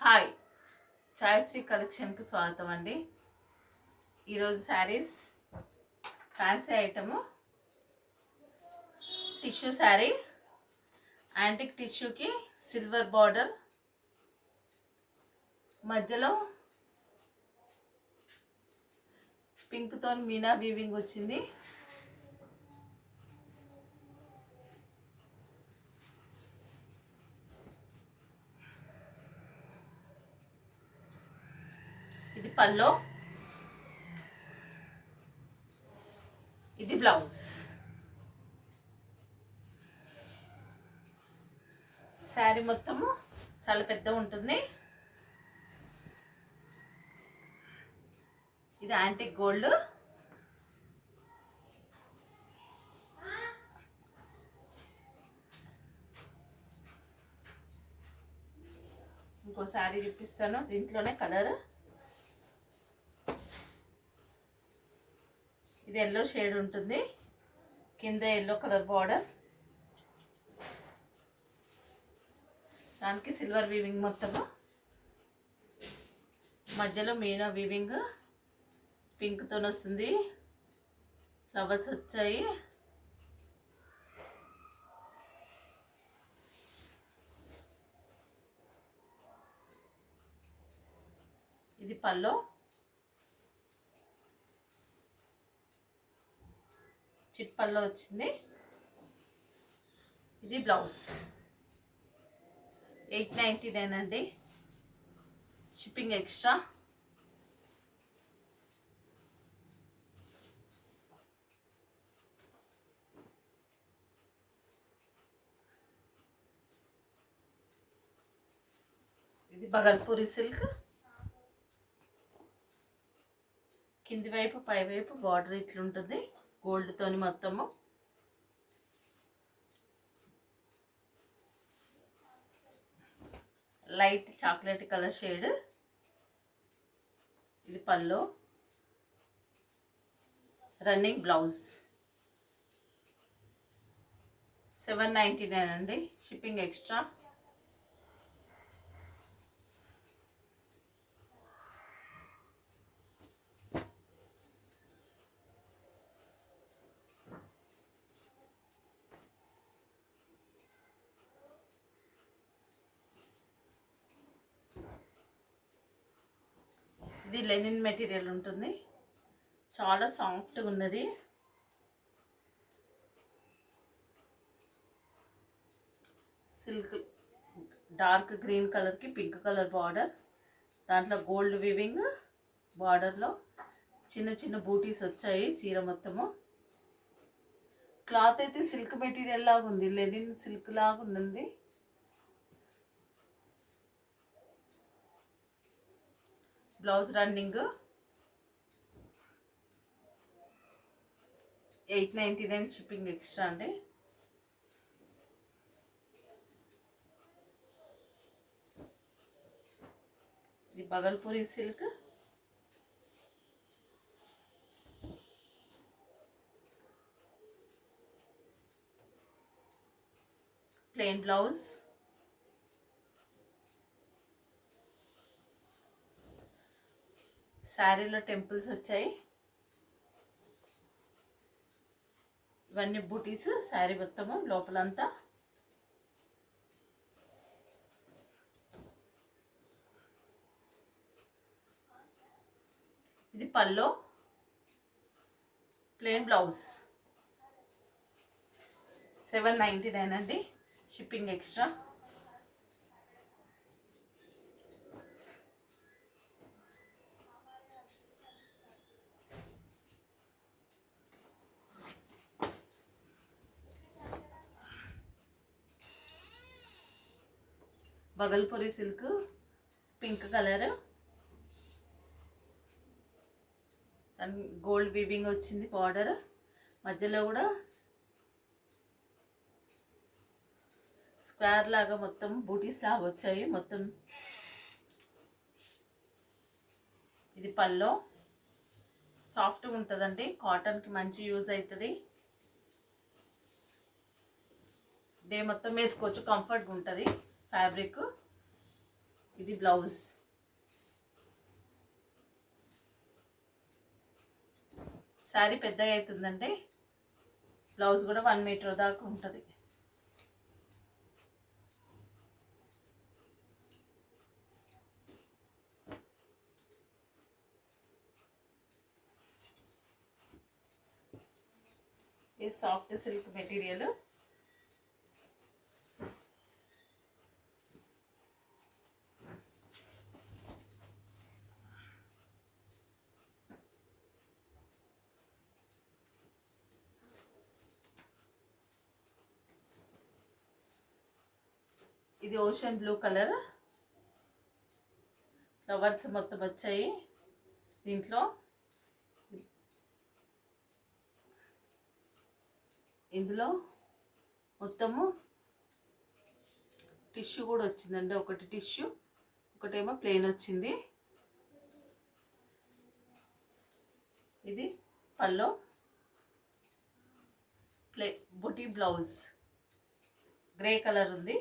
Hi, ఛాయశ్రీ కలెక్షన్కి స్వాగతం అండి. ఈరోజు sarees fancy item tissue saree, antique టిష్యూకి సిల్వర్ బార్డర్, మధ్యలో పింక్తో మీనా వీవింగ్ వచ్చింది. ఇది పల్లో, ఇది బ్లౌజ్. శారీ మొత్తము చాలా పెద్ద ఉంటుంది. ఇది యాంటిక్ గోల్డ్. ఇంకో శారీ చూపిస్తాను, దీంట్లోనే కలర్. ఇది ఎల్లో షేడ్ ఉంటుంది, కింద ఎల్లో కలర్ బార్డర్, దానికి సిల్వర్ వీవింగ్ మొత్తము, మధ్యలో మీనా వీవింగ్ పింక్తో వస్తుంది, ఫ్లవర్స్ వచ్చాయి. ఇది పల్లో, చిట్ పల్లో వచ్చింది. ఇది బ్లౌజ్. 899 అండి, షిప్పింగ్ ఎక్స్ట్రా. ఇది బగల్పూరి సిల్క్, కింది వైపు పై వైపు బార్డర్ ఇట్లుంటుంది గోల్డ్తోని మొత్తము. Light chocolate colour shade. ఇది పల్లో, రన్నింగ్ బ్లౌజ్. 799 అండి, షిప్పింగ్ ఎక్స్ట్రా. ఇది లెనిన్ మెటీరియల్ ఉంటుంది, చాలా సాఫ్ట్గా ఉన్నది. సిల్క్ డార్క్ గ్రీన్ కలర్కి పింక్ కలర్ బార్డర్, దాంట్లో గోల్డ్ వీవింగ్, బార్డర్లో చిన్న చిన్న బూటీస్ వచ్చాయి. చీర మొత్తము క్లాత్ అయితే సిల్క్ మెటీరియల్ లాగా ఉంది, లెనిన్ సిల్క్ లాగా ఉంది. Blouse running. 899 షిప్పింగ్ ఎక్స్ట్రా అండి. ఇది బగల్పూరి సిల్క్, ప్లెయిన్ బ్లౌజ్. శారీలో టెంపుల్స్ వచ్చాయి, ఇవన్నీ బూటీస్ శారీ మొత్తము లోపలంతా. ఇది పల్లో, ప్లెయిన్ బ్లౌజ్. 799 అండి, shipping extra. Bhagalpuri silk, pink colour, gold weaving వచ్చింది బార్డర్, మధ్యలో కూడా స్క్వేర్ లాగా మొత్తం బూటీస్ లాగా వచ్చాయి మొత్తం. ఇది పల్లో, సాఫ్ట్గా ఉంటుందండి, కాటన్కి మంచి యూజ్ అవుతుంది. డే మొత్తం వేసుకోవచ్చు, కంఫర్ట్గా ఉంటుంది ఫ్యాబ్రిక్. ఇది బ్లౌజ్. శారీ పెద్దగా అవుతుందంటే బ్లౌజ్ కూడా 1 మీటర్ దాకా ఉంటుంది. ఇది సాఫ్ట్ సిల్క్ మెటీరియల్. ఇది ఓషన్ బ్లూ కలర్. ఫ్లవర్స్ మొత్తం వచ్చాయి దీంట్లో. ఇందులో మొత్తము టిష్యూ కూడా వచ్చిందండి. ఒకటి టిష్యూ, ఒకటేమో ప్లెయిన్ వచ్చింది. ఇది పల్లో బుటీ బ్లౌజ్. గ్రే కలర్ ఉంది,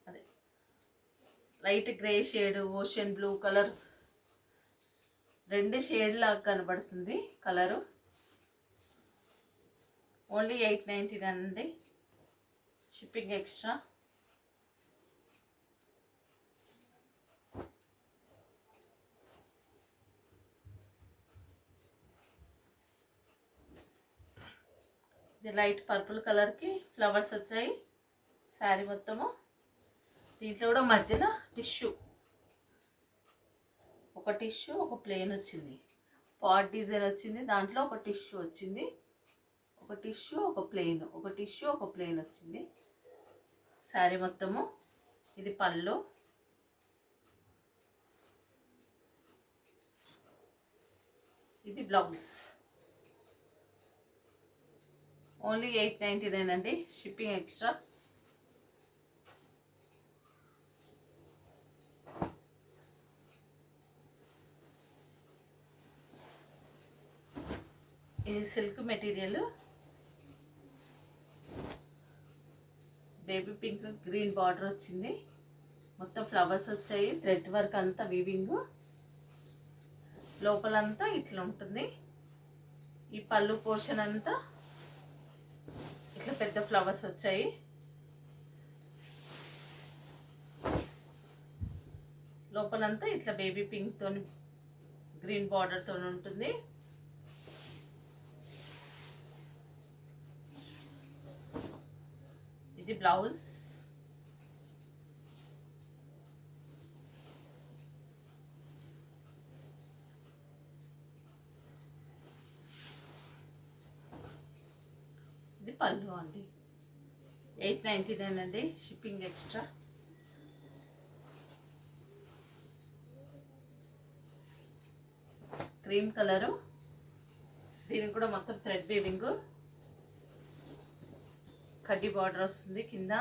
అదే light grey shade, ocean blue colour, 2 shade లాగా కనబడుతుంది కలరు. ఓన్లీ 899 అండి, షిప్పింగ్ ఎక్స్ట్రా. ఇది లైట్ పర్పుల్ కలర్కి ఫ్లవర్స్ వచ్చాయి శారీ మొత్తము. దీంట్లో కూడా మధ్యలో టిష్యూ, ఒక టిష్యూ ఒక ప్లెయిన్ వచ్చింది. పాట్ డిజైన్ వచ్చింది, దాంట్లో ఒక టిష్యూ వచ్చింది, ఒక టిష్యూ ఒక ప్లెయిన్, ఒక టిష్యూ ఒక ప్లెయిన్ వచ్చింది శారీ మొత్తము. ఇది పళ్ళు. ఇది బ్లౌజ్. ఓన్లీ 899 అండి, షిప్పింగ్ ఎక్స్ట్రా. ఇది silk material. Baby pink green border వచ్చింది, మొత్తం ఫ్లవర్స్ వచ్చాయి, థ్రెడ్ వర్క్ అంతా వీవింగ్. లోపలంతా ఇట్లా ఉంటుంది. ఈ పళ్ళు పోర్షన్ అంతా ఇట్లా పెద్ద ఫ్లవర్స్ వచ్చాయి. లోపలంతా ఇట్లా బేబీ పింక్ తోని గ్రీన్ బార్డర్ తోని ఉంటుంది. ఇది బ్లౌజ్. ఇది పళ్ళు అండి, 899 అండి, షిప్పింగ్ ఎక్స్ట్రా. క్రీమ్ కలరు, దీనికి కూడా మొత్తం థ్రెడ్ వీవింగ్, కడ్డీ బార్డర్ వస్తుంది కింద.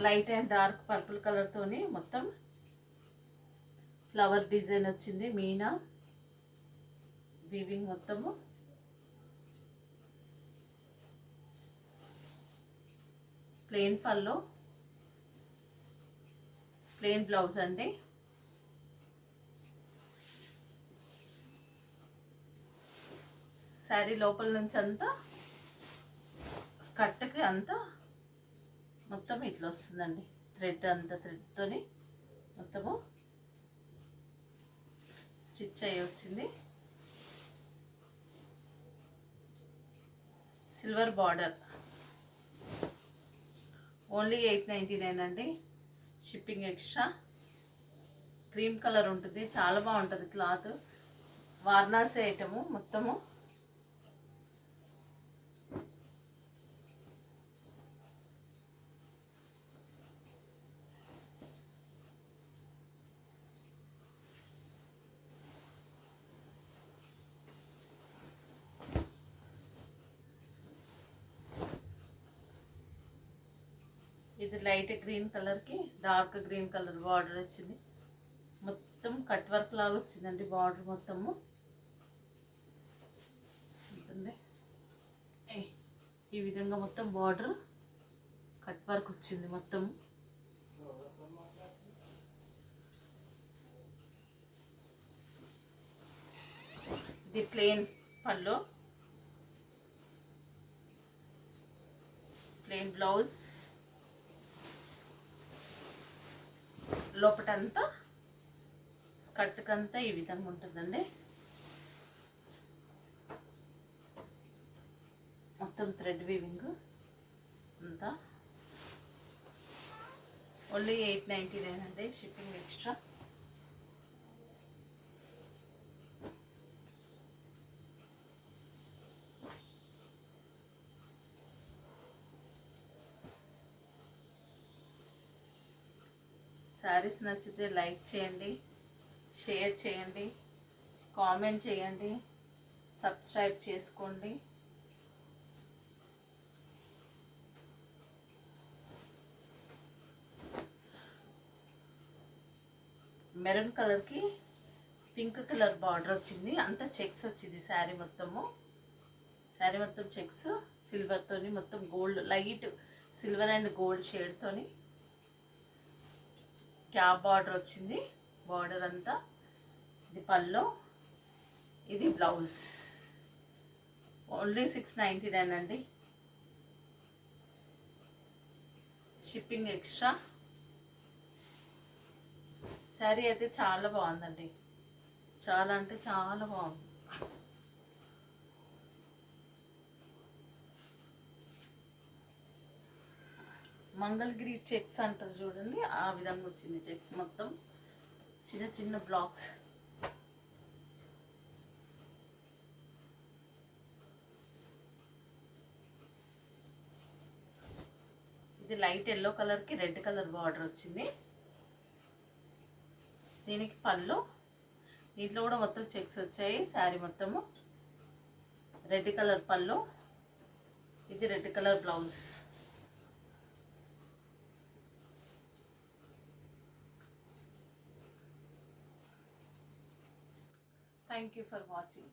Light and dark purple colour తోని మొత్తం ఫ్లవర్ డిజైన్ వచ్చింది, మీనా వీవింగ్ మొత్తము. ప్లెయిన్ పల్లో, ప్లెయిన్ బ్లౌజ్ అండి. శారీ లోపల నుంచి అంతా స్కర్ట్కి అంతా మొత్తం ఇట్లా వస్తుందండి, థ్రెడ్ అంతా థ్రెడ్తోని మొత్తము స్టిచ్ అయ్యి వచ్చింది. Silver border. ఓన్లీ 899 అండి, షిప్పింగ్ ఎక్స్ట్రా. క్రీమ్ కలర్ ఉంటుంది, చాలా బాగుంటుంది క్లాత్. వారణాసి ఐటము మొత్తము. ఇది లైట్ గ్రీన్ కలర్కి డార్క్ గ్రీన్ కలర్ బార్డర్ వచ్చింది, మొత్తం కట్ వర్క్ లాగా వచ్చిందండి బార్డర్ మొత్తము. ఈ విధంగా మొత్తం బార్డర్ వర్క్ వచ్చింది మొత్తం. ఇది ప్లెయిన్ పళ్ళు, ప్లెయిన్ బ్లౌజ్, లోపటంతా స్కర్ట్కంతా ఈ విధంగా ఉంటుందండి. మొత్తం థ్రెడ్ వీవింగ్ అంతా. ఓన్లీ 899 అండి, షిప్పింగ్ ఎక్స్ట్రా. శారీస్ నచ్చితే లైక్ చేయండి, షేర్ చేయండి, కామెంట్ చేయండి, సబ్స్క్రైబ్ చేసుకోండి. మెరూన్ కలర్కి పింక్ కలర్ బార్డర్ వచ్చింది, అంతా చెక్స్ వచ్చింది శారీ మొత్తము. శారీ మొత్తం చెక్స్, సిల్వర్తోని మొత్తం gold, light silver and gold షేడ్తోని క్యాప్ బార్డర్ వచ్చింది. బార్డర్ అంతా ఇది పళ్ళు, ఇది బ్లౌజ్. ఓన్లీ 699 అండి, షిప్పింగ్ ఎక్స్ట్రా. శారీ అయితే చాలా బాగుందండి, చాలా అంటే చాలా బాగుంది. మంగళగిరి చెక్స్ అంటారు చూడండి, ఆ విధంగా వచ్చింది చెక్స్ మొత్తం, చిన్న చిన్న బ్లాక్స్. ఇది లైట్ ఎల్లో కలర్కి రెడ్ కలర్ బార్డర్ వచ్చింది. దీనికి పళ్ళు, దీంట్లో కూడా మొత్తం చెక్స్ వచ్చాయి. శారీ మొత్తము రెడ్ కలర్ పళ్ళు, ఇది red colour blouse. Thank you for watching.